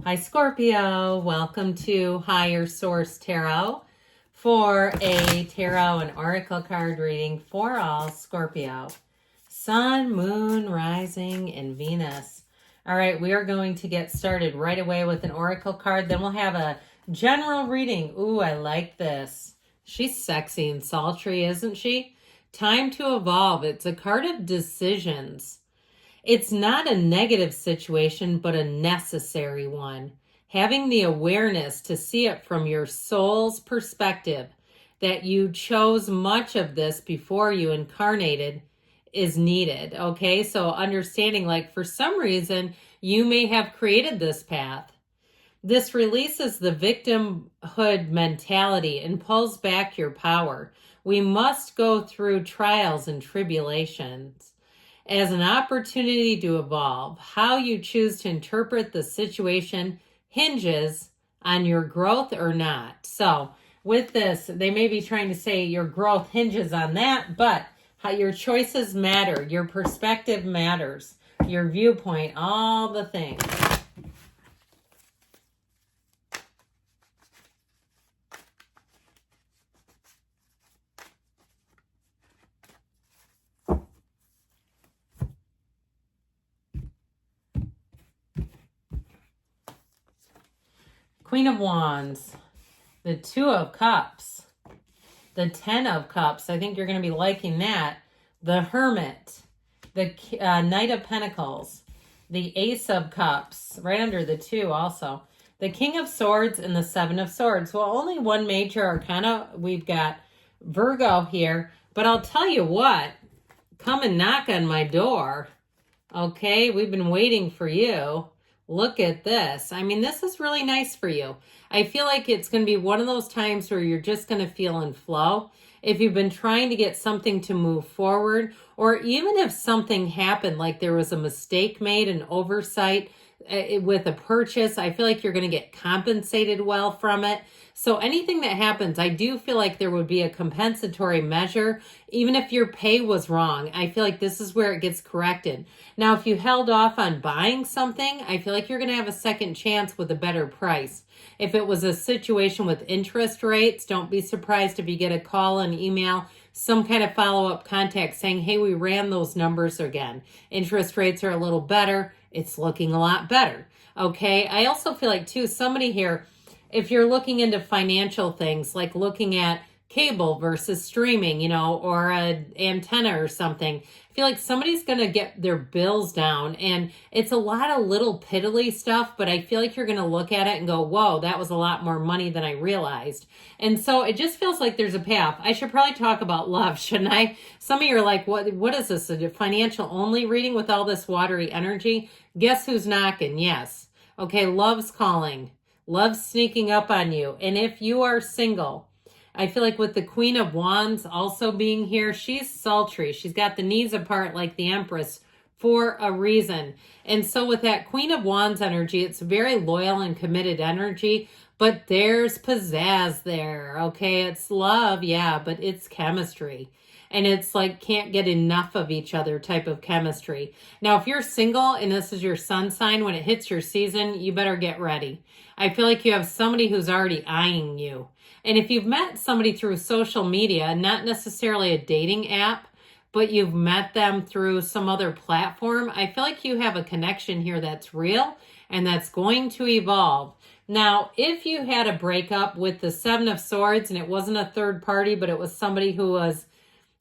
Hi, Scorpio. Welcome to Higher Source Tarot for a tarot and oracle card reading for all Scorpio. Sun, Moon, Rising, and Venus. All right, we are going to get started right away with an oracle card. Then we'll have a general reading. Ooh, I like this. She's sexy and sultry, isn't she? Time to evolve. It's a card of decisions. It's not a negative situation, but a necessary one. Having the awareness to see it from your soul's perspective, that you chose much of this before you incarnated, is needed. Okay, so understanding, like, for some reason, you may have created this path. This releases the victimhood mentality and pulls back your power. We must go through trials and tribulations as an opportunity to evolve. How you choose to interpret the situation hinges on your growth or not. So with this, they may be trying to say your growth hinges on that, but how your choices matter, your perspective matters, your viewpoint, all the things. Queen of Wands, the Two of Cups, the Ten of Cups. I think you're going to be liking that. The Hermit, the Knight of Pentacles, the Ace of Cups, right under the Two also. The King of Swords and the Seven of Swords. Well, only one major arcana. We've got Virgo here. But I'll tell you what, come and knock on my door. Okay, we've been waiting for you. Look at this. I mean, this is really nice for you. I feel like it's going to be one of those times where you're just going to feel in flow. If you've been trying to get something to move forward, or even if something happened, like there was a mistake made, an oversight with a purchase, I feel like you're going to get compensated well from it. So anything that happens, I do feel like there would be a compensatory measure. Even if your pay was wrong, I feel like this is where it gets corrected. Now, if you held off on buying something, I feel like you're going to have a second chance with a better price. If it was a situation with interest rates, don't be surprised if you get a call, an email, some kind of follow-up contact saying, hey, we ran those numbers again. Interest rates are a little better. It's looking a lot better. Okay. I also feel like too, somebody here, if you're looking into financial things, like looking at cable versus streaming, you know, or an antenna or something, I feel like somebody's going to get their bills down, and it's a lot of little piddly stuff, but I feel like you're going to look at it and go, whoa, that was a lot more money than I realized. And so it just feels like there's a path. I should probably talk about love, shouldn't I? Some of you are like, what is this, a financial only reading with all this watery energy? Guess who's knocking? Yes. Okay, love's calling. Love's sneaking up on you. And if you are single, I feel like with the Queen of Wands also being here, she's sultry. She's got the knees apart like the Empress for a reason. And so with that Queen of Wands energy, it's very loyal and committed energy, but there's pizzazz there, okay? It's love, yeah, but it's chemistry. And it's like can't get enough of each other type of chemistry. Now, if you're single and this is your sun sign, when it hits your season, you better get ready. I feel like you have somebody who's already eyeing you. And if you've met somebody through social media, not necessarily a dating app, but you've met them through some other platform, I feel like you have a connection here that's real and that's going to evolve. Now, if you had a breakup with the Seven of Swords and it wasn't a third party, but it was somebody who was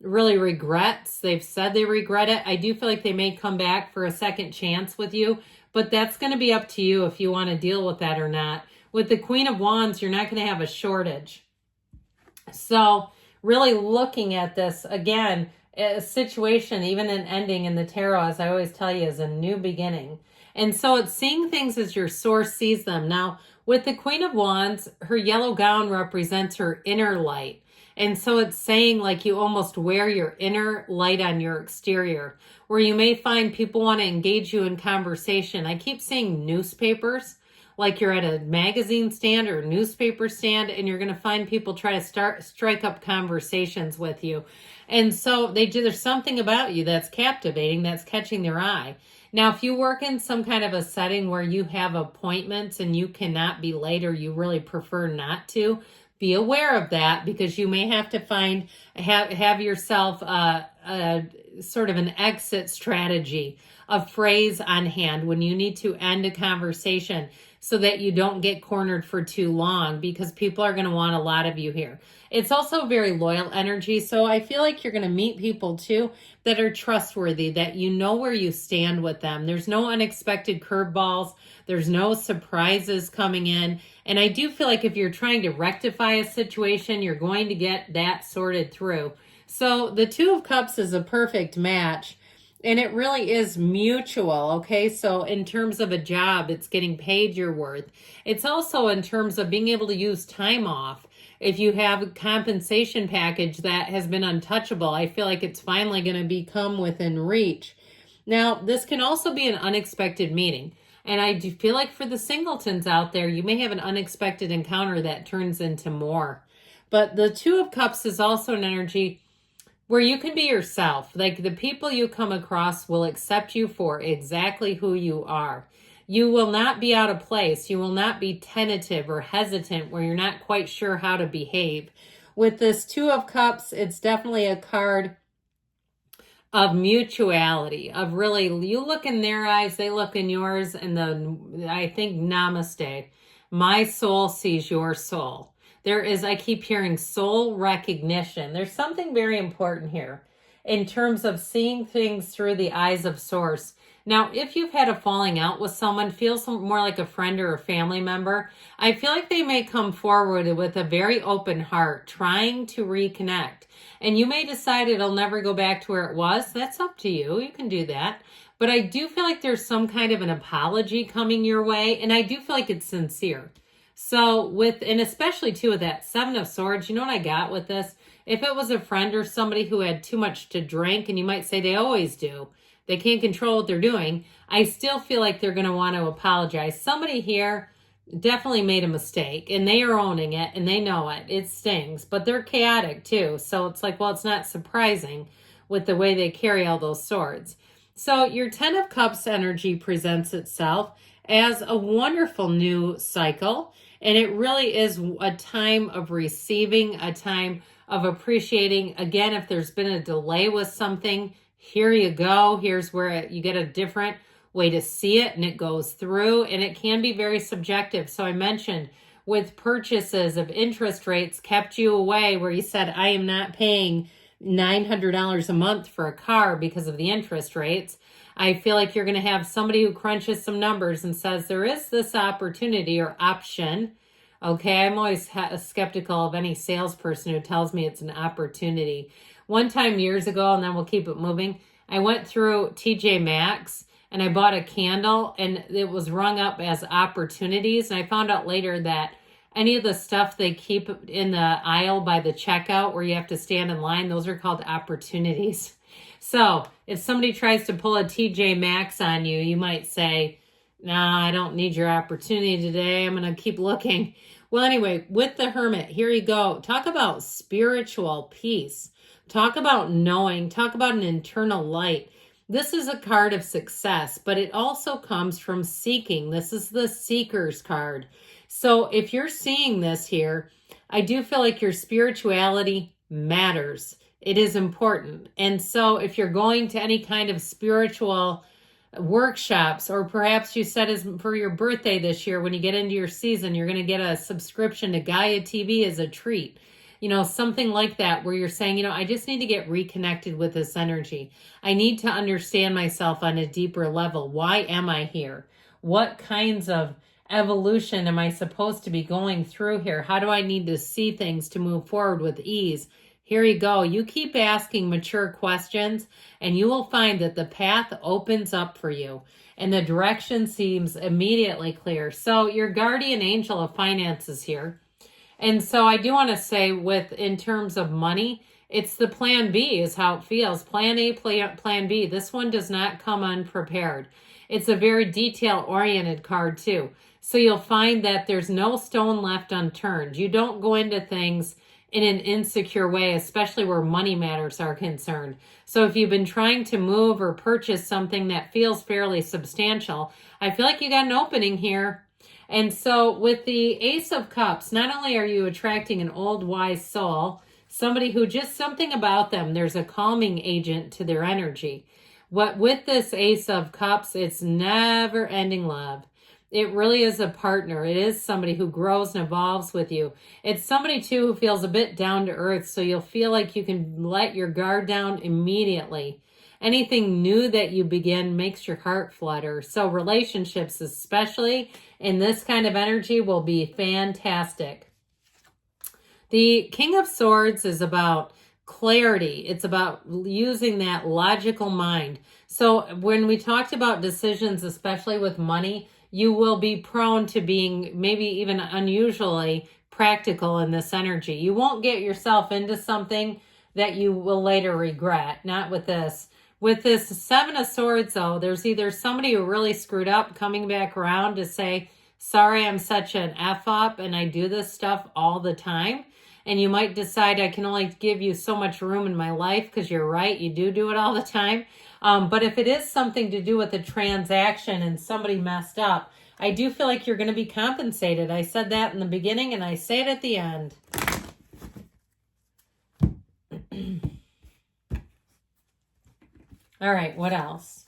really regrets, they've said they regret it, I do feel like they may come back for a second chance with you, but that's going to be up to you if you want to deal with that or not. With the Queen of Wands, you're not going to have a shortage. So really looking at this, again, a situation, even an ending in the tarot, as I always tell you, is a new beginning. And so it's seeing things as your source sees them. Now, with the Queen of Wands, her yellow gown represents her inner light. And so it's saying like you almost wear your inner light on your exterior, where you may find people want to engage you in conversation. I keep seeing newspapers, like you're at a magazine stand or a newspaper stand, and you're going to find people try to strike up conversations with you. And so there's something about you that's captivating, that's catching their eye. Now, if you work in some kind of a setting where you have appointments and you cannot be late, or you really prefer not to, be aware of that, because you may have to have yourself a sort of an exit strategy, a phrase on hand when you need to end a conversation, so that you don't get cornered for too long, because people are going to want a lot of you here. It's also very loyal energy, so I feel like you're going to meet people too that are trustworthy, that you know where you stand with them. There's no unexpected curveballs. There's no surprises coming in. And I do feel like if you're trying to rectify a situation, you're going to get that sorted through. So the Two of Cups is a perfect match. And it really is mutual, okay? So in terms of a job, it's getting paid your worth. It's also in terms of being able to use time off. If you have a compensation package that has been untouchable, I feel like it's finally going to become within reach. Now, this can also be an unexpected meeting. And I do feel like for the singletons out there, you may have an unexpected encounter that turns into more. But the Two of Cups is also an energy where you can be yourself. Like, the people you come across will accept you for exactly who you are. You will not be out of place. You will not be tentative or hesitant where you're not quite sure how to behave. With this Two of Cups, it's definitely a card of mutuality, of really, you look in their eyes, they look in yours, and I think namaste. My soul sees your soul. There is, I keep hearing soul recognition. There's something very important here in terms of seeing things through the eyes of source. Now, if you've had a falling out with someone, feels more like a friend or a family member, I feel like they may come forward with a very open heart, trying to reconnect. And you may decide it'll never go back to where it was. That's up to you. You can do that. But I do feel like there's some kind of an apology coming your way. And I do feel like it's sincere. So and especially too with that Seven of Swords, you know what I got with this? If it was a friend or somebody who had too much to drink, and you might say they always do, they can't control what they're doing, I still feel like they're going to want to apologize. Somebody here definitely made a mistake, and they are owning it, and they know it. It stings, but they're chaotic too. So it's like, well, it's not surprising with the way they carry all those swords. So your Ten of Cups energy presents itself as a wonderful new cycle. And it really is a time of receiving, a time of appreciating. Again, if there's been a delay with something, here you go. Here's where you get a different way to see it, and it goes through, and it can be very subjective. So I mentioned with purchases of interest rates kept you away, where you said, I am not paying $900 a month for a car because of the interest rates. I feel like you're going to have somebody who crunches some numbers and says there is this opportunity or option. Okay, I'm always skeptical of any salesperson who tells me it's an opportunity. One time years ago, and then we'll keep it moving, I went through TJ Maxx and I bought a candle, and it was rung up as opportunities. And I found out later that any of the stuff they keep in the aisle by the checkout where you have to stand in line, those are called opportunities. So if somebody tries to pull a TJ Maxx on you, you might say, nah, I don't need your opportunity today. I'm going to keep looking. Well, anyway, with the Hermit, here you go. Talk about spiritual peace. Talk about knowing. Talk about an internal light. This is a card of success, but it also comes from seeking. This is the Seeker's card. So if you're seeing this here, I do feel like your spirituality matters. It is important. And so if you're going to any kind of spiritual workshops, or perhaps you said as for your birthday this year, when you get into your season, you're going to get a subscription to Gaia TV as a treat. You know, something like that, where you're saying, you know, I just need to get reconnected with this energy. I need to understand myself on a deeper level. Why am I here? What kinds of evolution am I supposed to be going through here? How do I need to see things to move forward with ease? Here you go. You keep asking mature questions, and you will find that the path opens up for you, and the direction seems immediately clear. So your guardian angel of finances here. And so I do want to say, in terms of money, it's the plan B is how it feels. Plan A, plan B. This one does not come unprepared. It's a very detail-oriented card too. So you'll find that there's no stone left unturned. You don't go into things in an insecure way, especially where money matters are concerned. So if you've been trying to move or purchase something that feels fairly substantial, I feel like you got an opening here. And so with the Ace of Cups, not only are you attracting an old wise soul, somebody who just something about them, there's a calming agent to their energy. What with this Ace of Cups, it's never ending love. It really is a partner. It is somebody who grows and evolves with you. It's somebody, too, who feels a bit down to earth, so you'll feel like you can let your guard down immediately. Anything new that you begin makes your heart flutter. So relationships, especially in this kind of energy, will be fantastic. The King of Swords is about clarity. It's about using that logical mind. So when we talked about decisions, especially with money, you will be prone to being maybe even unusually practical in this energy. You won't get yourself into something that you will later regret. Not with this. With this Seven of Swords, though, there's either somebody who really screwed up coming back around to say, sorry, I'm such an F-up and I do this stuff all the time. And you might decide I can only give you so much room in my life because you're right, you do it all the time. But if it is something to do with a transaction and somebody messed up, I do feel like you're going to be compensated. I said that in the beginning and I say it at the end. All right, what else?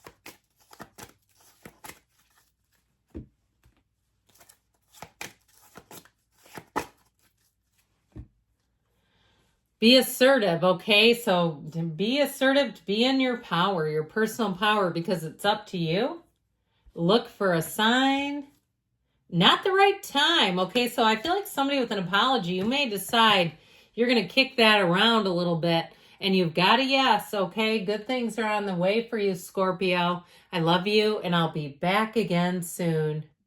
Be assertive, okay? So be assertive, be in your power, your personal power, because it's up to you. Look for a sign. Not the right time, okay? So I feel like somebody with an apology, you may decide you're going to kick that around a little bit, and you've got a yes, okay? Good things are on the way for you, Scorpio. I love you, and I'll be back again soon.